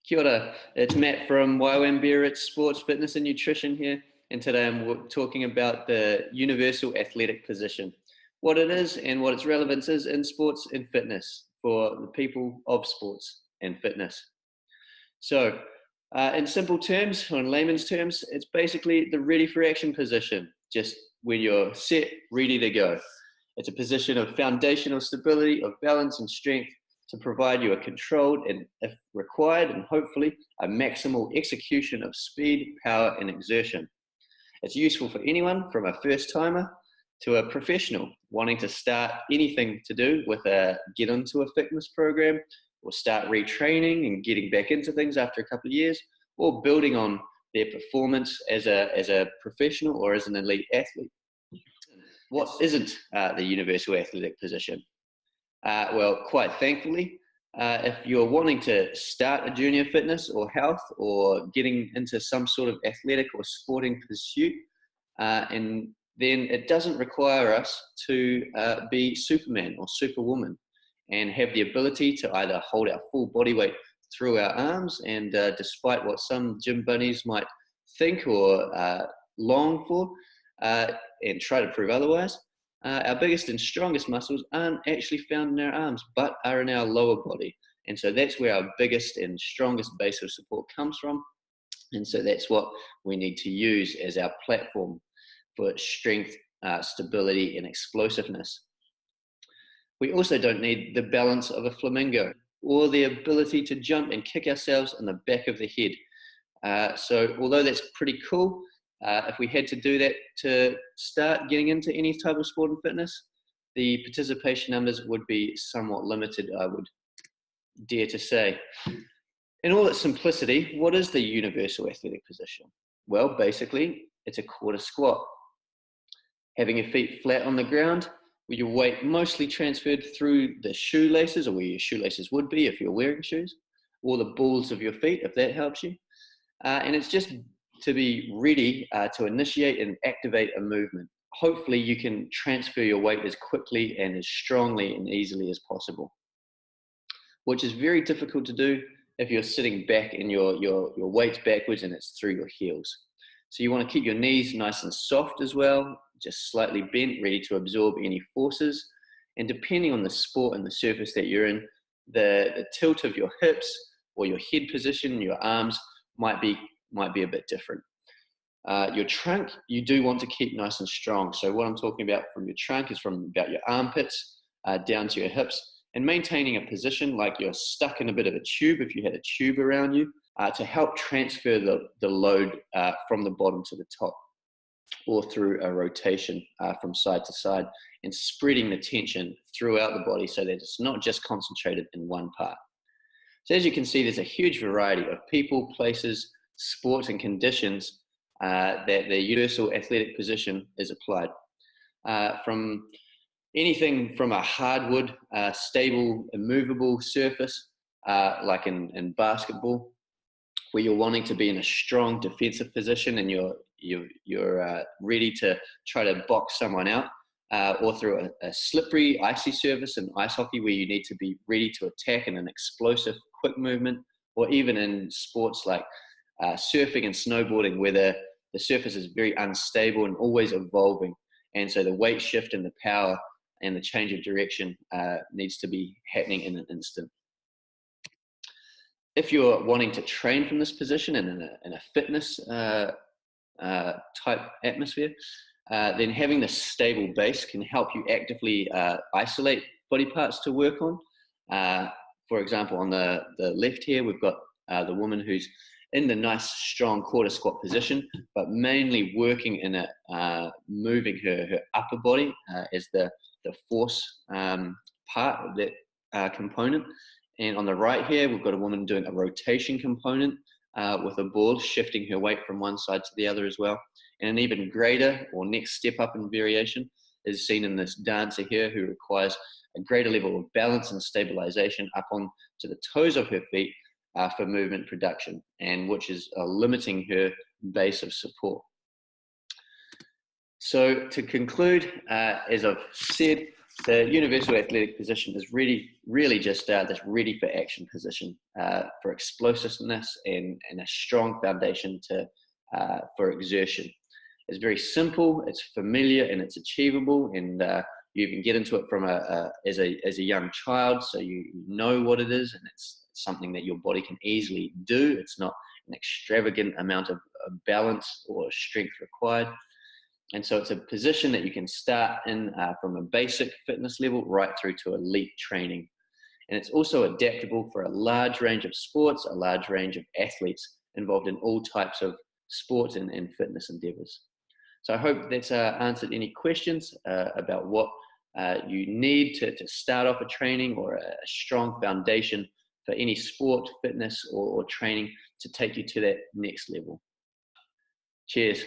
Kia ora, it's Matt from YWAM Biarritz Sports, Fitness and Nutrition here, and today I'm talking about the universal athletic position, what it is and what its relevance is in sports and fitness for the people of sports and fitness. So, in simple terms, or in layman's terms, it's basically the ready for action position, just when you're set, ready to go. It's a position of foundational stability, of balance and strength to provide you a controlled and, if required, and hopefully a maximal execution of speed, power, and exertion. It's useful for anyone from a first timer to a professional wanting to start anything to do with get into a fitness program or start retraining and getting back into things after a couple of years, or building on their performance as a professional or as an elite athlete. What isn't the universal athletic position? Well, quite thankfully, if you're wanting to start a journey of fitness or health or getting into some sort of athletic or sporting pursuit, and then it doesn't require us to be Superman or Superwoman and have the ability to either hold our full body weight through our arms and despite what some gym bunnies might think or long for and try to prove otherwise, our biggest and strongest muscles aren't actually found in our arms, but are in our lower body. And so that's where our biggest and strongest base of support comes from. And so that's what we need to use as our platform for strength, stability, and explosiveness. We also don't need the balance of a flamingo or the ability to jump and kick ourselves in the back of the head. So although that's pretty cool, if we had to do that to start getting into any type of sport and fitness, the participation numbers would be somewhat limited, I would dare to say. In all its simplicity, what is the universal athletic position? Well, basically, it's a quarter squat. Having your feet flat on the ground, with your weight mostly transferred through the shoelaces, or where your shoelaces would be if you're wearing shoes, or the balls of your feet, if that helps you. And it's just to be ready to initiate and activate a movement. Hopefully you can transfer your weight as quickly and as strongly and easily as possible, which is very difficult to do if you're sitting back and your weight's backwards and it's through your heels. So you want to keep your knees nice and soft as well, just slightly bent, ready to absorb any forces. And depending on the sport and the surface that you're in, the tilt of your hips or your head position, your arms might be a bit different. Your trunk, you do want to keep nice and strong. So what I'm talking about from your trunk is from about your armpits down to your hips, and maintaining a position like you're stuck in a bit of a tube, if you had a tube around you, to help transfer the load from the bottom to the top, or through a rotation from side to side, and spreading the tension throughout the body so that it's not just concentrated in one part. So as you can see, there's a huge variety of people, places, sports and conditions that the universal athletic position is applied. From anything from a hardwood, stable, immovable surface, like in basketball, where you're wanting to be in a strong defensive position and you're ready to try to box someone out, or through a slippery, icy surface in ice hockey where you need to be ready to attack in an explosive, quick movement, or even in sports like surfing and snowboarding where the surface is very unstable and always evolving. And so the weight shift and the power and the change of direction needs to be happening in an instant. If you're wanting to train from this position and in a fitness type atmosphere, then having this stable base can help you actively isolate body parts to work on. For example, on the left here, we've got the woman who's in the nice, strong quarter squat position, but mainly working in moving her upper body as the force part of that component. And on the right here, we've got a woman doing a rotation component with a ball, shifting her weight from one side to the other as well. And an even greater or next step up in variation is seen in this dancer here who requires a greater level of balance and stabilization up on to the toes of her feet for movement production, and which is limiting her base of support. So to conclude, as I've said, The universal athletic position is really just this ready for action position for explosiveness and a strong foundation for exertion. It's very simple, it's familiar, and it's achievable, and you can get into it from as a young child, so you know what it is, and it's something that your body can easily do. It's not an extravagant amount of balance or strength required. And so it's a position that you can start in from a basic fitness level right through to elite training. And it's also adaptable for a large range of sports, a large range of athletes involved in all types of sports and fitness endeavors. So I hope that's answered any questions about what you need to start off a training or a strong foundation for any sport, fitness, or training to take you to that next level. Cheers.